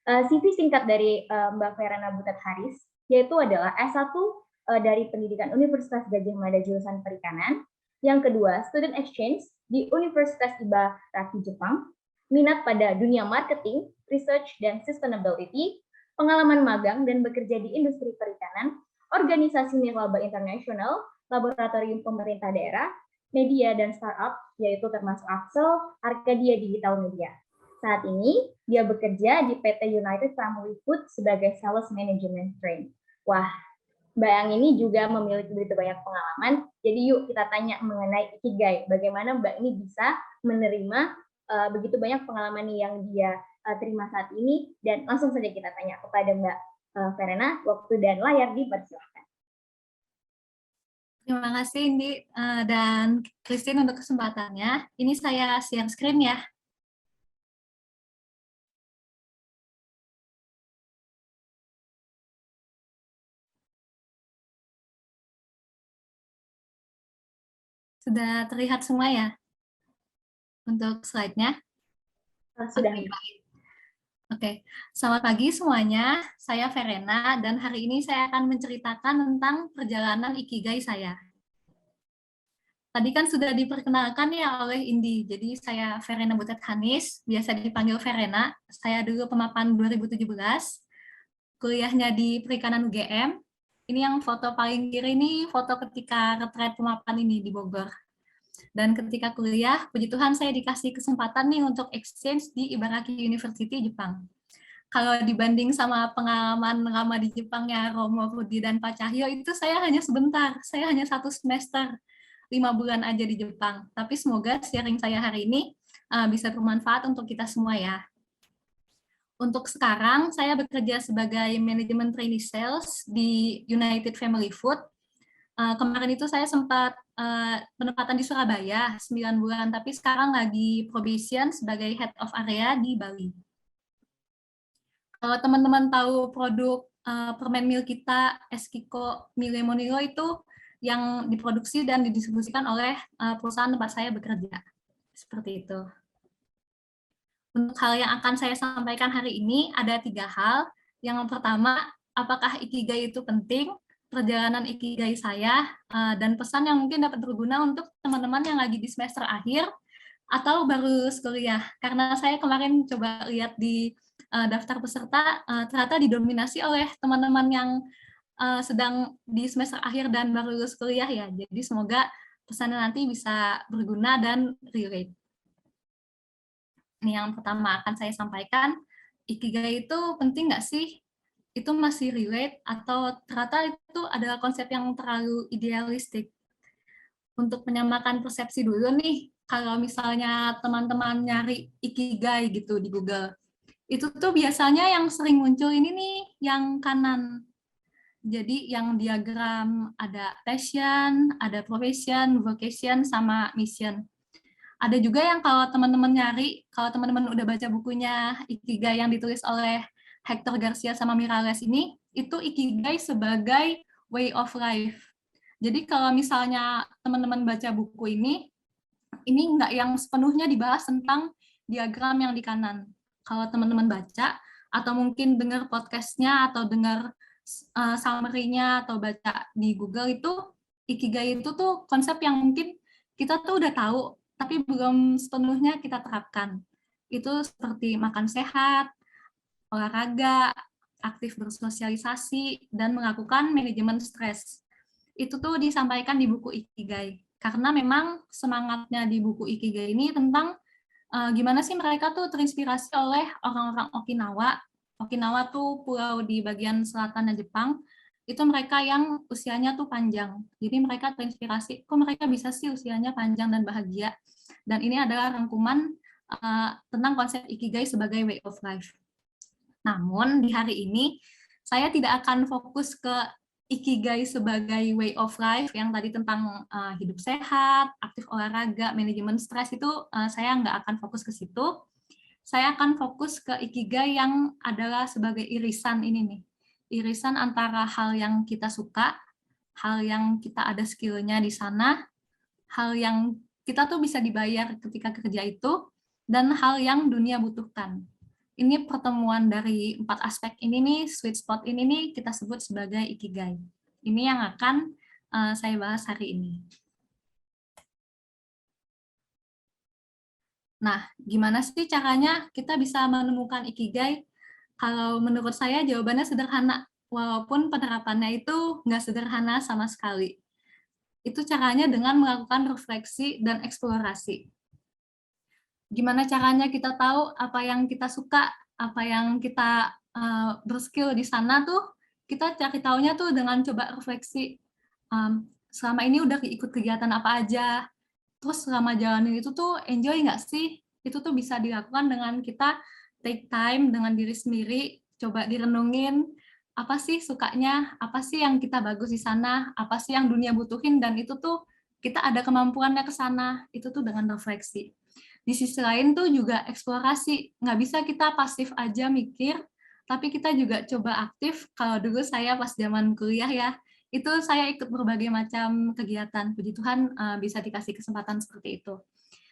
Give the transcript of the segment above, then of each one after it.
CV singkat dari Mbak Verena Butet Haris, yaitu adalah S1 dari Pendidikan Universitas Gadjah Mada jurusan Perikanan, yang kedua Student Exchange di Universitas Ibaraki Jepang, minat pada dunia marketing, research, dan sustainability, pengalaman magang dan bekerja di industri perikanan, organisasi nirlaba internasional, laboratorium pemerintah daerah, media dan startup, yaitu termasuk Axel, Arcadia Digital Media. Saat ini, dia bekerja di PT United Family Food sebagai Sales Management Train. Wah, Mbak Yang ini juga memiliki begitu banyak pengalaman. Jadi yuk kita tanya mengenai Ikigai. Bagaimana Mbak ini bisa menerima begitu banyak pengalaman yang dia terima saat ini. Dan langsung saja kita tanya kepada Mbak Verena. Waktu dan layar dipersilakan. Terima kasih Indi dan Christine untuk kesempatannya. Ini saya share screen ya. Sudah terlihat semua ya untuk slide-nya? Sudah. Oke, selamat pagi semuanya. Saya Verena dan hari ini saya akan menceritakan tentang perjalanan Ikigai saya. Tadi kan sudah diperkenalkan ya oleh Indi. Jadi saya Verena Butet Hanis, biasa dipanggil Verena. Saya dulu pemapan 2017, kuliahnya di Perikanan UGM. Ini yang foto paling kiri ini foto ketika retret pemapan ini di Bogor. Dan ketika kuliah, puji Tuhan saya dikasih kesempatan nih untuk exchange di Ibaraki University, Jepang. Kalau dibanding sama pengalaman lama di Jepang ya Romo, Rudi, dan Pak Cahyo, itu saya hanya sebentar. Saya hanya 1 semester, 5 bulan aja di Jepang. Tapi semoga sharing saya hari ini bisa bermanfaat untuk kita semua ya. Untuk sekarang, saya bekerja sebagai manajemen trainee sales di United Family Food. Kemarin itu saya sempat penempatan di Surabaya 9 bulan, tapi sekarang lagi probation sebagai head of area di Bali. Kalau teman-teman tahu produk permen mil kita, Eskiko Milemonilo itu yang diproduksi dan didistribusikan oleh perusahaan tempat saya bekerja. Seperti itu. Untuk hal yang akan saya sampaikan hari ini ada 3 hal. Yang pertama, apakah Ikigai itu penting? Perjalanan Ikigai saya, dan pesan yang mungkin dapat berguna untuk teman-teman yang lagi di semester akhir atau baru kuliah. Karena saya kemarin coba lihat di daftar peserta, ternyata didominasi oleh teman-teman yang sedang di semester akhir dan baru lulus kuliah ya. Jadi semoga pesannya nanti bisa berguna dan relate. Ini yang pertama akan saya sampaikan, Ikigai itu penting nggak sih? Itu masih relate atau ternyata itu adalah konsep yang terlalu idealistik? Untuk menyamakan persepsi dulu nih, kalau misalnya teman-teman nyari Ikigai gitu di Google, itu tuh biasanya yang sering muncul ini nih, yang kanan. Jadi yang diagram ada passion, ada profession, vocation, sama mission. Ada juga yang kalau teman-teman nyari, kalau teman-teman udah baca bukunya Ikigai yang ditulis oleh Hector Garcia sama Miralles ini, itu Ikigai sebagai way of life. Jadi kalau misalnya teman-teman baca buku ini nggak yang sepenuhnya dibahas tentang diagram yang di kanan. Kalau teman-teman baca, atau mungkin dengar podcastnya, atau dengar summary-nya, atau baca di Google itu, Ikigai itu tuh konsep yang mungkin kita tuh udah tahu, tapi belum sepenuhnya kita terapkan. Itu seperti makan sehat, olahraga, aktif bersosialisasi, dan melakukan manajemen stres. Itu tuh disampaikan di buku Ikigai. Karena memang semangatnya di buku Ikigai ini tentang gimana sih mereka tuh terinspirasi oleh orang-orang Okinawa. Okinawa tuh pulau di bagian selatan Jepang, itu mereka yang usianya tuh panjang. Jadi mereka terinspirasi, kok mereka bisa sih usianya panjang dan bahagia. Dan ini adalah rangkuman tentang konsep Ikigai sebagai way of life. Namun di hari ini, saya tidak akan fokus ke Ikigai sebagai way of life yang tadi tentang hidup sehat, aktif olahraga, manajemen stres itu saya nggak akan fokus ke situ. Saya akan fokus ke Ikigai yang adalah sebagai irisan ini nih. Irisan antara hal yang kita suka, hal yang kita ada skill-nya di sana, hal yang kita tuh bisa dibayar ketika kerja itu, dan hal yang dunia butuhkan. Ini pertemuan dari 4 aspek ini nih, sweet spot ini nih kita sebut sebagai ikigai. Ini yang akan saya bahas hari ini. Nah, gimana sih caranya kita bisa menemukan ikigai? Kalau menurut saya jawabannya sederhana, walaupun penerapannya itu nggak sederhana sama sekali. Itu caranya dengan melakukan refleksi dan eksplorasi. Gimana caranya kita tahu apa yang kita suka, apa yang kita berskill di sana tuh, kita cari taunya tuh dengan coba refleksi. Selama ini udah ikut kegiatan apa aja, terus selama jalanin itu tuh enjoy nggak sih? Itu tuh bisa dilakukan dengan kita take time dengan diri sendiri, coba direnungin, apa sih sukanya, apa sih yang kita bagus di sana, apa sih yang dunia butuhin, dan itu tuh kita ada kemampuannya ke sana, itu tuh dengan refleksi. Di sisi lain tuh juga eksplorasi, nggak bisa kita pasif aja mikir, tapi kita juga coba aktif. Kalau dulu saya pas zaman kuliah ya, itu saya ikut berbagai macam kegiatan. Puji Tuhan bisa dikasih kesempatan seperti itu.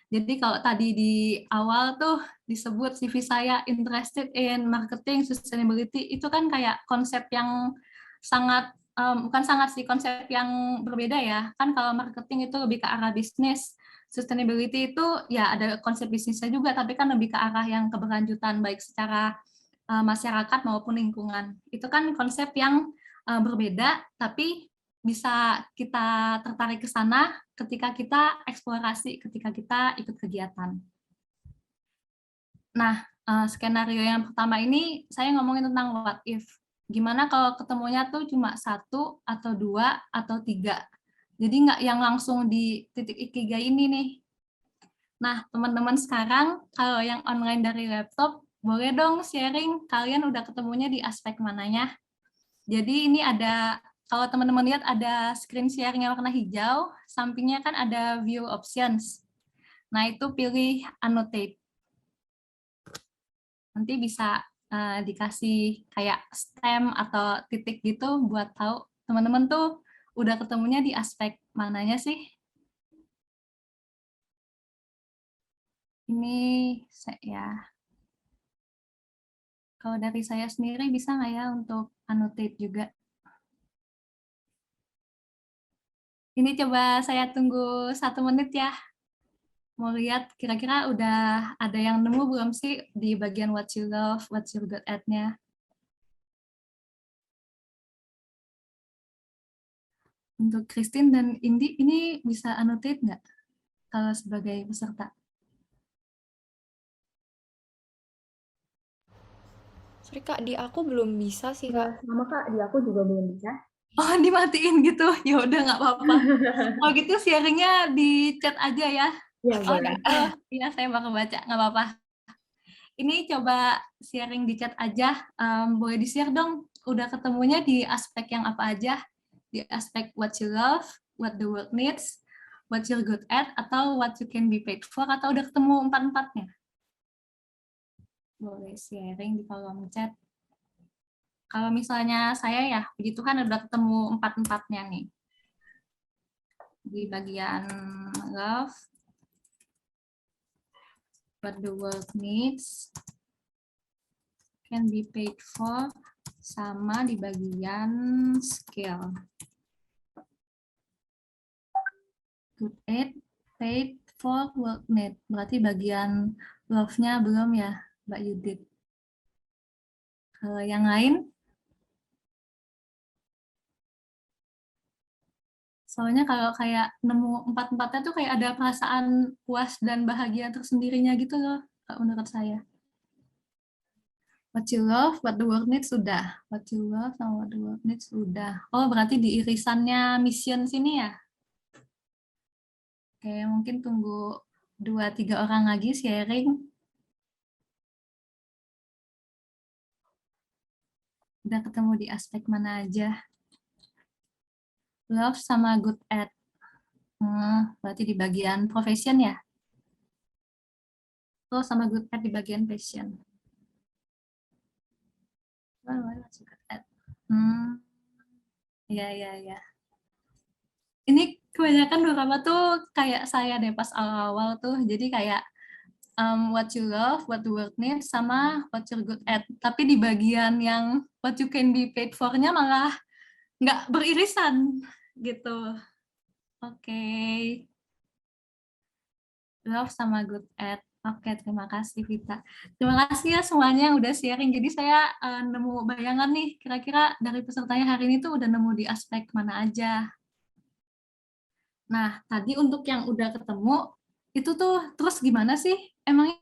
Jadi kalau tadi di awal tuh disebut CV saya interested in marketing sustainability, itu kan kayak konsep yang sangat, bukan sangat sih, konsep yang berbeda ya. Kan kalau marketing itu lebih ke arah bisnis, sustainability itu ya ada konsep bisnisnya juga, tapi kan lebih ke arah yang keberlanjutan baik secara masyarakat maupun lingkungan. Itu kan konsep yang berbeda, tapi bisa kita tertarik ke sana ketika kita eksplorasi, ketika kita ikut kegiatan. Nah, skenario yang pertama ini saya ngomongin tentang what if. Gimana kalau ketemunya tuh cuma 1 atau 2 atau 3. Jadi nggak yang langsung di titik ikigai ini nih. Nah, teman-teman sekarang kalau yang online dari laptop, boleh dong sharing kalian udah ketemunya di aspek mananya. Jadi ini ada, kalau teman-teman lihat ada screen sharing yang warna hijau, sampingnya kan ada view options. Nah, itu pilih annotate. Nanti bisa dikasih kayak stem atau titik gitu buat tahu teman-teman tuh udah ketemunya di aspek mananya sih. Ini ya. Kalau dari saya sendiri bisa nggak ya untuk annotate juga? Ini coba saya tunggu 1 menit ya. Mau lihat kira-kira udah ada yang nemu belum sih di bagian what you love, what you're good at-nya. Untuk Christine dan Indi, ini bisa annotate nggak kalau sebagai peserta? Sorry Kak, di aku belum bisa sih Kak. Sama Kak, di aku juga belum bisa. Oh, dimatiin gitu. Ya udah nggak apa-apa. Kalau gitu sharingnya di chat aja ya. Ya, Oh boleh. gitu. Iya, saya bakal baca. Nggak apa-apa. Ini coba sharing di chat aja. Boleh di-share dong. Udah ketemunya di aspek yang apa aja? Di aspek what you love, what the world needs, what you're good at, atau what you can be paid for, atau udah ketemu 4-4-nya? Boleh sharing di kolom chat. Kalau misalnya saya ya, puji Tuhan udah ketemu 4-4-nya nih. Di bagian love, what the world needs, can be paid for, sama di bagian skill. Good at, paid for, work need. Berarti bagian love-nya belum ya, Mbak Yudit. Kalau yang lain? Soalnya kalau kayak nemu 4-4-nya tuh kayak ada perasaan puas dan bahagia tersendirinya gitu loh, menurut saya. What you love, what the world needs sudah. What you love sama what the world needs sudah. Oh, berarti di irisannya mission sini ya? Oke, mungkin tunggu 2-3 orang lagi sharing. Udah ketemu di aspek mana aja? Love sama good at. Berarti di bagian profession ya? Oh, sama good at di bagian passion. Ya, ya, ya. Ini kebanyakan beberapa tuh kayak saya deh pas awal-awal tuh. Jadi kayak what you love, what the world needs, sama what you're good at. Tapi di bagian yang what you can be paid for-nya malah nggak beririsan gitu. Oke. Love sama good at. Oke, terima kasih Vita. Terima kasih ya semuanya yang udah sharing. Jadi saya nemu bayangan nih, kira-kira dari pesertanya hari ini tuh udah nemu di aspek mana aja. Nah, tadi untuk yang udah ketemu, itu tuh terus gimana sih? Emangnya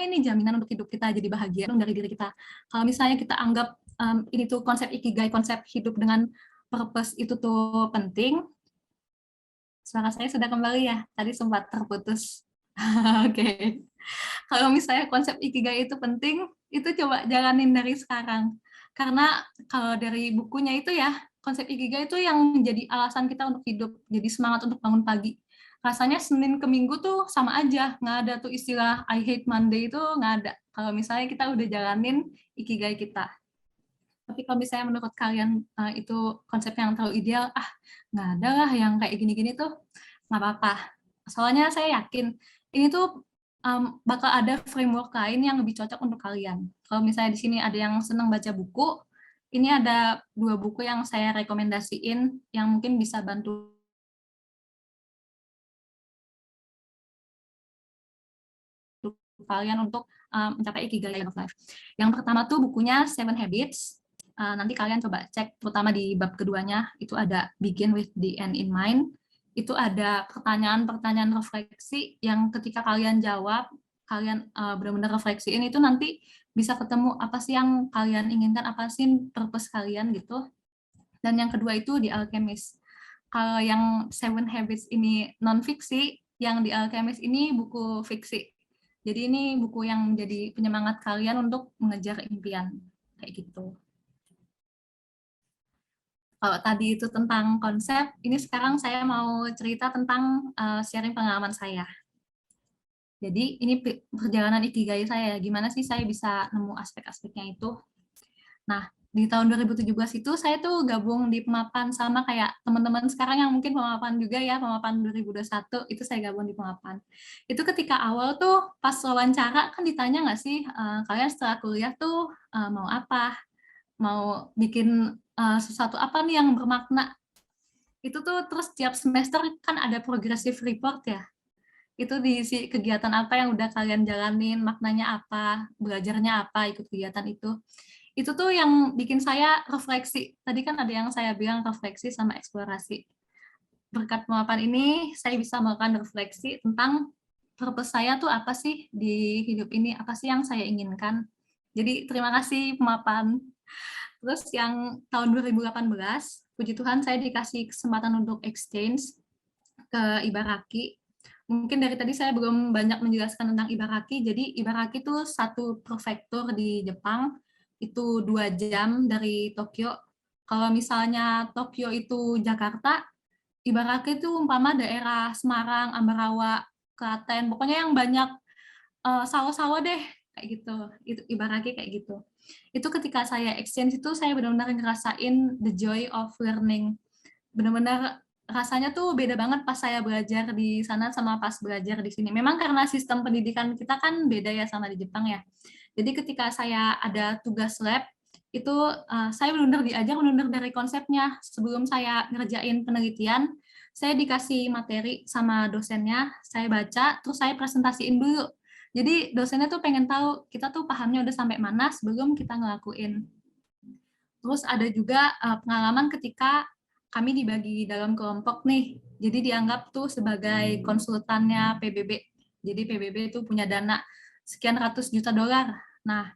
ini jaminan untuk hidup kita jadi bahagia dari diri kita. Kalau misalnya kita anggap ini tuh konsep ikigai, konsep hidup dengan purpose itu tuh penting. Suara saya sudah kembali ya, tadi sempat terputus. Oke. Kalau misalnya konsep ikigai itu penting, itu coba jalanin dari sekarang. Karena kalau dari bukunya itu ya, konsep ikigai itu yang menjadi alasan kita untuk hidup, jadi semangat untuk bangun pagi. Rasanya Senin ke Minggu tuh sama aja, nggak ada tuh istilah I hate Monday itu nggak ada. Kalau misalnya kita udah jalanin ikigai kita. Tapi kalau misalnya menurut kalian itu konsep yang terlalu ideal, nggak ada lah yang kayak gini-gini tuh, nggak apa-apa. Soalnya saya yakin ini tuh bakal ada framework lain yang lebih cocok untuk kalian. Kalau misalnya di sini ada yang senang baca buku, ini ada 2 buku yang saya rekomendasiin yang mungkin bisa bantu kalian untuk mencapai ikigai of life. Yang pertama tuh bukunya Seven Habits. Nanti kalian coba cek, terutama di bab keduanya, itu ada Begin with the End in Mind. Itu ada pertanyaan-pertanyaan refleksi yang ketika kalian jawab, kalian benar-benar refleksiin, itu nanti bisa ketemu apa sih yang kalian inginkan, apa sih purpose kalian gitu. Dan yang kedua itu The Alchemist. Kalau yang Seven Habits ini non-fiksi, yang The Alchemist ini buku fiksi. Jadi ini buku yang menjadi penyemangat kalian untuk mengejar impian. Kayak gitu. Kalau tadi itu tentang konsep, ini sekarang saya mau cerita tentang sharing pengalaman saya. Jadi ini perjalanan ikigai saya, gimana sih saya bisa nemu aspek-aspeknya itu. Nah, di tahun 2017 itu saya tuh gabung di Pemapan sama kayak teman-teman sekarang yang mungkin Pemapan juga ya, Pemapan 2021, itu saya gabung di Pemapan. Itu ketika awal tuh pas wawancara kan ditanya nggak sih, kalian setelah kuliah tuh mau apa? Mau bikin sesuatu apa nih yang bermakna? Itu tuh terus tiap semester kan ada progressive report ya. Itu diisi kegiatan apa yang udah kalian jalanin, maknanya apa, belajarnya apa, ikut kegiatan itu. Itu tuh yang bikin saya refleksi. Tadi kan ada yang saya bilang refleksi sama eksplorasi. Berkat Pemapan ini, saya bisa melakukan refleksi tentang purpose saya tuh apa sih di hidup ini, apa sih yang saya inginkan. Jadi terima kasih Pemapan. Terus yang tahun 2018, puji Tuhan saya dikasih kesempatan untuk exchange ke Ibaraki. Mungkin dari tadi saya belum banyak menjelaskan tentang Ibaraki. Jadi Ibaraki itu satu prefektur di Jepang, itu 2 jam dari Tokyo. Kalau misalnya Tokyo itu Jakarta, Ibaraki itu umpama daerah Semarang, Ambarawa, Klaten, pokoknya yang banyak sawah-sawah deh, kayak gitu. Itu Ibaraki kayak gitu. Itu ketika saya exchange itu saya benar-benar ngerasain the joy of learning. Benar-benar rasanya tuh beda banget pas saya belajar di sana sama pas belajar di sini. Memang karena sistem pendidikan kita kan beda ya sama di Jepang ya. Jadi ketika saya ada tugas lab, itu saya benar-benar diajar benar-benar dari konsepnya. Sebelum saya ngerjain penelitian, saya dikasih materi sama dosennya, saya baca, terus saya presentasiin dulu. Jadi dosennya tuh pengen tahu kita tuh pahamnya udah sampai mana sebelum kita ngelakuin. Terus ada juga pengalaman ketika kami dibagi dalam kelompok nih, jadi dianggap tuh sebagai konsultannya PBB. Jadi PBB itu punya dana sekian ratus juta dolar. Nah,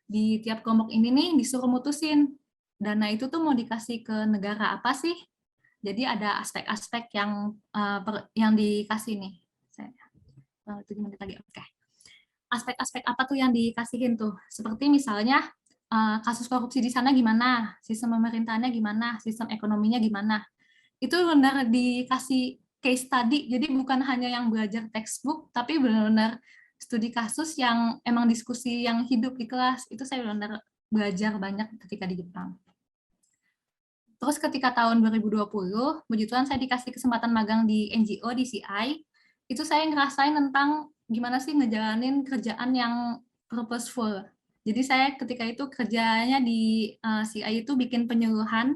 di tiap kelompok ini nih disuruh mutusin dana itu tuh mau dikasih ke negara apa sih. Jadi ada aspek-aspek yang dikasih nih. Saya 7 menit lagi, oke. Aspek-aspek apa tuh yang dikasihin tuh? Seperti misalnya kasus korupsi di sana gimana, sistem pemerintahannya gimana, sistem ekonominya gimana. Itu benar dikasih case study, jadi bukan hanya yang belajar textbook, tapi benar-benar studi kasus yang emang diskusi yang hidup di kelas. Itu saya benar-benar belajar banyak ketika di Jepang. Terus ketika tahun 2020, puji Tuhan saya dikasih kesempatan magang di NGO, di CI, itu saya ngerasain tentang gimana sih ngejalanin kerjaan yang purposeful. Jadi saya ketika itu kerjanya di CI itu bikin penyuluhan,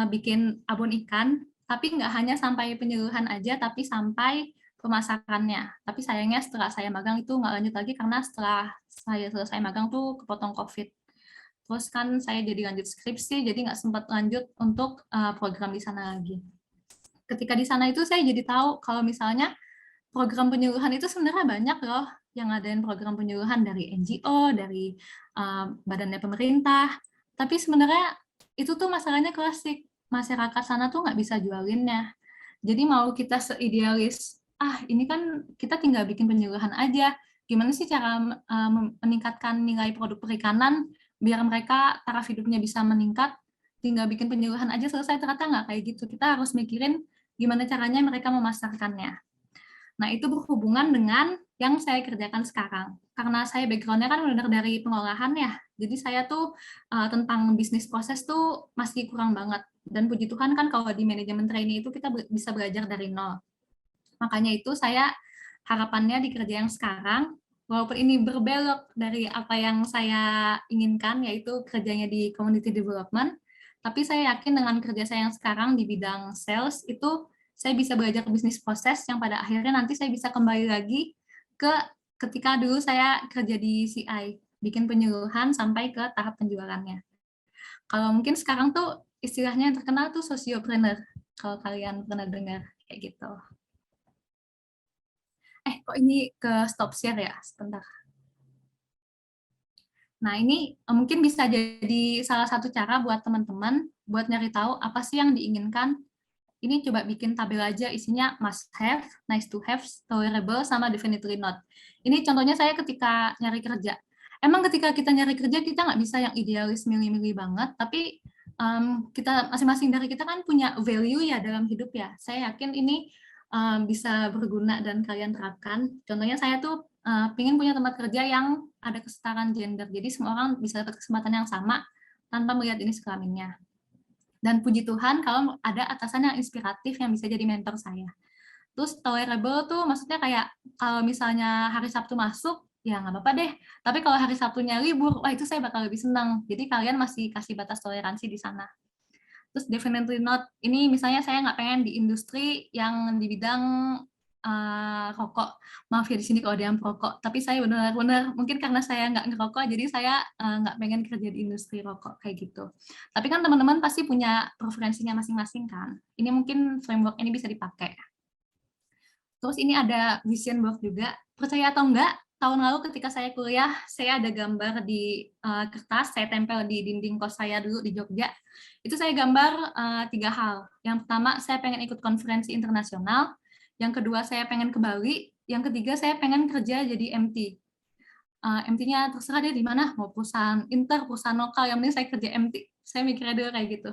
bikin abon ikan, tapi nggak hanya sampai penyuluhan aja, tapi sampai pemasakannya. Tapi sayangnya setelah saya magang itu nggak lanjut lagi karena setelah saya selesai magang tuh kepotong COVID. Terus kan saya jadi lanjut skripsi, jadi nggak sempat lanjut untuk program di sana lagi. Ketika di sana itu saya jadi tahu kalau misalnya program penyuluhan itu sebenarnya banyak loh yang ngadain program penyuluhan dari NGO, dari badannya pemerintah. Tapi sebenarnya itu tuh masalahnya klasik. Masyarakat sana tuh nggak bisa jualinnya. Jadi mau kita seidealis, ini kan kita tinggal bikin penyuluhan aja. Gimana sih cara meningkatkan nilai produk perikanan biar mereka taraf hidupnya bisa meningkat, tinggal bikin penyuluhan aja selesai, ternyata nggak kayak gitu. Kita harus mikirin gimana caranya mereka memasarkannya. Nah, itu berhubungan dengan yang saya kerjakan sekarang. Karena saya background-nya kan benar dari pengolahan ya, jadi saya tuh tentang bisnis proses tuh masih kurang banget. Dan puji Tuhan kan kalau di manajemen trainee itu kita bisa belajar dari nol. Makanya itu saya harapannya di kerja yang sekarang, walaupun ini berbelok dari apa yang saya inginkan, yaitu kerjanya di community development, tapi saya yakin dengan kerja saya yang sekarang di bidang sales, itu saya bisa belajar bisnis proses yang pada akhirnya nanti saya bisa kembali lagi ke ketika dulu saya kerja di CI, bikin penyuluhan sampai ke tahap penjualannya. Kalau mungkin sekarang tuh istilahnya yang terkenal tuh sociopreneur, kalau kalian pernah dengar kayak gitu. Kok ini ke stop share ya, sebentar. Nah, ini mungkin bisa jadi salah satu cara buat teman-teman buat nyari tahu apa sih yang diinginkan. Ini coba bikin tabel aja isinya must have, nice to have, tolerable, sama definitely not. Ini contohnya saya ketika nyari kerja. Emang ketika kita nyari kerja, kita nggak bisa yang idealis milih-milih banget, tapi kita masing-masing dari kita kan punya value ya dalam hidup ya. Saya yakin ini bisa berguna dan kalian terapkan. Contohnya saya tuh pengen punya tempat kerja yang ada kesetaraan gender. Jadi semua orang bisa dapat kesempatan yang sama tanpa melihat jenis kelaminnya. Dan puji Tuhan kalau ada atasan yang inspiratif yang bisa jadi mentor saya. Terus tolerable tuh maksudnya kayak kalau misalnya hari Sabtu masuk, ya nggak apa-apa deh. Tapi kalau hari Sabtunya libur, wah itu saya bakal lebih senang. Jadi kalian masih kasih batas toleransi di sana. Terus definitely not, ini misalnya saya nggak pengen di industri yang di bidang rokok. Maaf ya di sini kalau ada yang perokok, tapi saya benar-benar mungkin karena saya nggak ngerokok, jadi saya nggak pengen kerja di industri rokok kayak gitu. Tapi kan teman-teman pasti punya preferensinya masing-masing kan. Ini mungkin framework ini bisa dipakai. Terus ini ada vision board juga. Percaya atau enggak, tahun lalu ketika saya kuliah, saya ada gambar di kertas, saya tempel di dinding kos saya dulu di Jogja. Itu saya gambar 3 hal. Yang pertama, saya pengen ikut konferensi internasional. Yang kedua, saya pengen ke Bali. Yang ketiga, saya pengen kerja jadi MT. MT-nya terserah dia di mana, mau perusahaan inter, perusahaan lokal, yang penting saya kerja MT. Saya mikirnya dulu kayak gitu.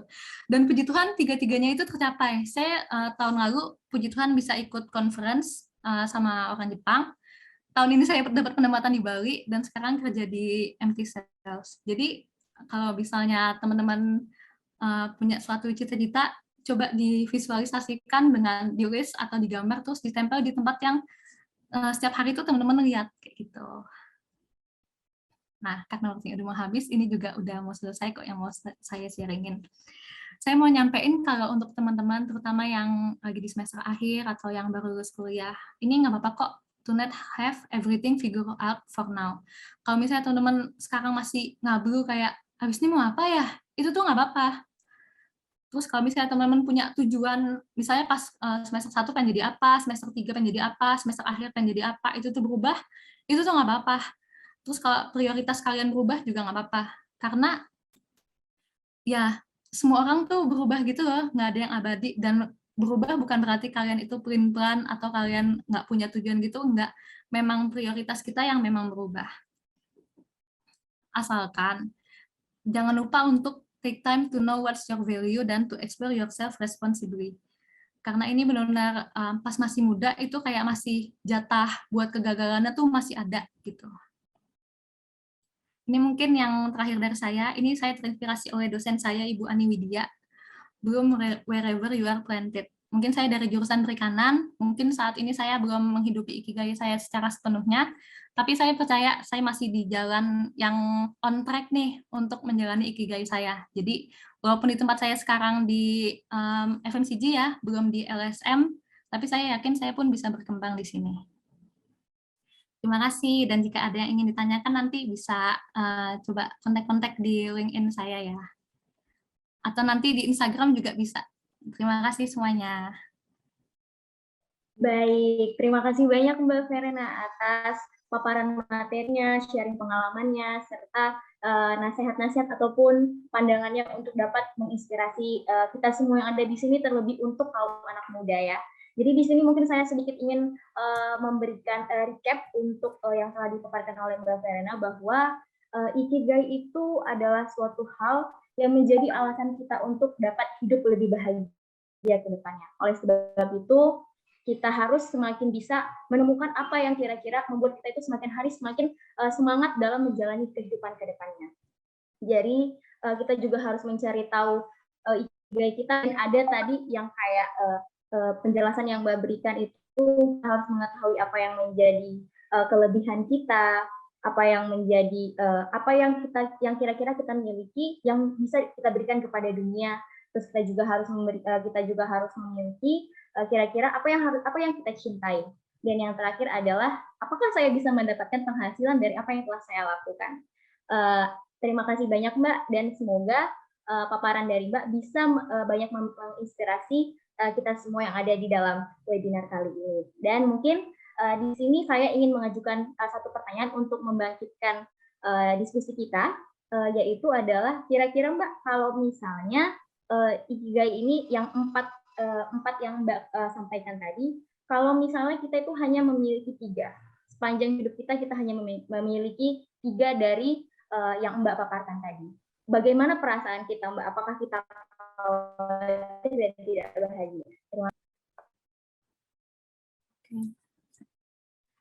Dan puji Tuhan, tiga-tiganya itu tercapai. Saya tahun lalu, puji Tuhan bisa ikut conference sama orang Jepang. Tahun ini saya dapat penempatan di Bali, dan sekarang kerja di MT Sales. Jadi, kalau misalnya teman-teman punya suatu cita-cita, coba divisualisasikan dengan ditulis atau digambar, terus ditempel di tempat yang setiap hari itu teman-teman lihat kayak gitu. Nah, karena waktunya udah mau habis, ini juga udah mau selesai kok yang mau saya sharingin. Saya mau nyampein kalau untuk teman-teman, terutama yang lagi di semester akhir atau yang baru lulus kuliah, ini nggak apa-apa kok to not have everything figure out for now. Kalau misalnya teman-teman sekarang masih ngablu kayak, habis ini mau apa ya? Itu tuh nggak apa-apa. Terus kalau misalnya teman-teman punya tujuan, misalnya pas semester 1 pengen jadi apa, semester 3 pengen jadi apa, semester akhir pengen jadi apa, itu tuh berubah, itu tuh nggak apa-apa. Terus kalau prioritas kalian berubah juga nggak apa-apa. Karena ya semua orang tuh berubah gitu loh, nggak ada yang abadi. Dan berubah bukan berarti kalian itu pelin-pelan atau kalian nggak punya tujuan gitu, nggak. Memang prioritas kita yang memang berubah. Asalkan jangan lupa untuk take time to know what's your value dan to explore yourself responsibly. Karena ini benar-benar pas masih muda itu kayak masih jatah buat kegagalannya tuh masih ada gitu. Ini mungkin yang terakhir dari saya. Ini saya terinspirasi oleh dosen saya, Ibu Ani Widya. belum wherever you are planted. Mungkin saya dari jurusan perikanan, mungkin saat ini saya belum menghidupi ikigai saya secara sepenuhnya, tapi saya percaya saya masih di jalan yang on track nih untuk menjalani ikigai saya. Jadi walaupun di tempat saya sekarang di FMCG ya, belum di LSM, tapi saya yakin saya pun bisa berkembang di sini. Terima kasih, dan jika ada yang ingin ditanyakan nanti bisa coba kontak-kontak di LinkedIn saya ya. Atau nanti di Instagram juga bisa. Terima kasih semuanya. Baik, terima kasih banyak Mbak Verena atas paparan materinya, sharing pengalamannya, serta nasihat-nasihat ataupun pandangannya untuk dapat menginspirasi kita semua yang ada di sini, terlebih untuk kaum anak muda ya. Jadi di sini mungkin saya sedikit ingin memberikan recap untuk yang telah dipaparkan oleh Mbak Verena, bahwa Ikigai itu adalah suatu hal yang menjadi alasan kita untuk dapat hidup lebih bahagia ke depannya. Oleh sebab itu, kita harus semakin bisa menemukan apa yang kira-kira membuat kita itu semakin hari semakin semangat dalam menjalani kehidupan ke depannya. Jadi kita juga harus mencari tahu ikigai kita, dan ada tadi yang kayak penjelasan yang Mbak berikan itu, harus mengetahui apa yang menjadi kelebihan kita, apa yang menjadi apa yang kira-kira kita miliki yang bisa kita berikan kepada dunia. Terus kita juga harus memiliki kira-kira apa yang kita cintai. Dan yang terakhir adalah apakah saya bisa mendapatkan penghasilan dari apa yang telah saya lakukan. Terima kasih banyak Mbak, dan semoga paparan dari Mbak bisa banyak menginspirasi kita semua yang ada di dalam webinar kali ini. Dan mungkin di sini saya ingin mengajukan satu pertanyaan untuk membangkitkan diskusi kita, yaitu adalah kira-kira Mbak, kalau misalnya ikigai ini yang empat yang Mbak sampaikan tadi, kalau misalnya kita itu hanya memiliki 3, sepanjang hidup kita hanya memiliki 3 dari yang Mbak paparkan tadi. Bagaimana perasaan kita Mbak? Apakah kita dan tidak bahagia? Terima kasih.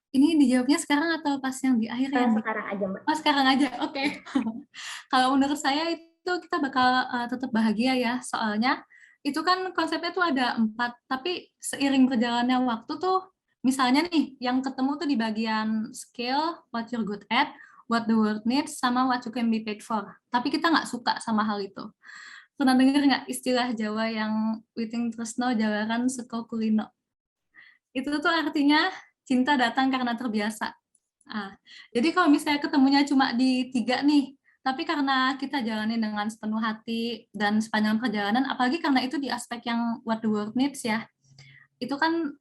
Ini dijawabnya sekarang atau pas yang di akhir ya? Sekarang aja Mbak. Oh, sekarang aja, oke. Kalau menurut saya itu kita bakal tetap bahagia ya, soalnya itu kan konsepnya tuh ada 4, tapi seiring berjalannya waktu tuh, misalnya nih, yang ketemu tuh di bagian skill, what you're good at, what the world needs, sama what you can be paid for. Tapi kita nggak suka sama hal itu. Pernah dengar nggak istilah Jawa yang witing tresno jalaran seko kulino? Itu tuh artinya cinta datang karena terbiasa. Jadi kalau misalnya ketemunya cuma di 3 nih, tapi karena kita jalani dengan sepenuh hati dan sepanjang perjalanan, apalagi karena itu di aspek yang what the world needs ya, itu kan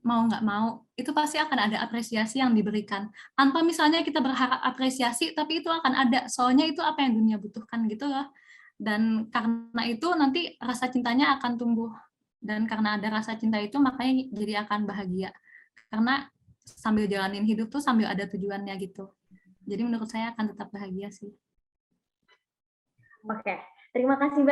mau nggak mau, itu pasti akan ada apresiasi yang diberikan. Tanpa misalnya kita berharap apresiasi, tapi itu akan ada, soalnya itu apa yang dunia butuhkan gitu loh. Dan karena itu nanti rasa cintanya akan tumbuh. Dan karena ada rasa cinta itu, makanya jadi akan bahagia. Karena sambil jalanin hidup tuh sambil ada tujuannya gitu. Jadi menurut saya akan tetap bahagia sih. Oke, terima kasih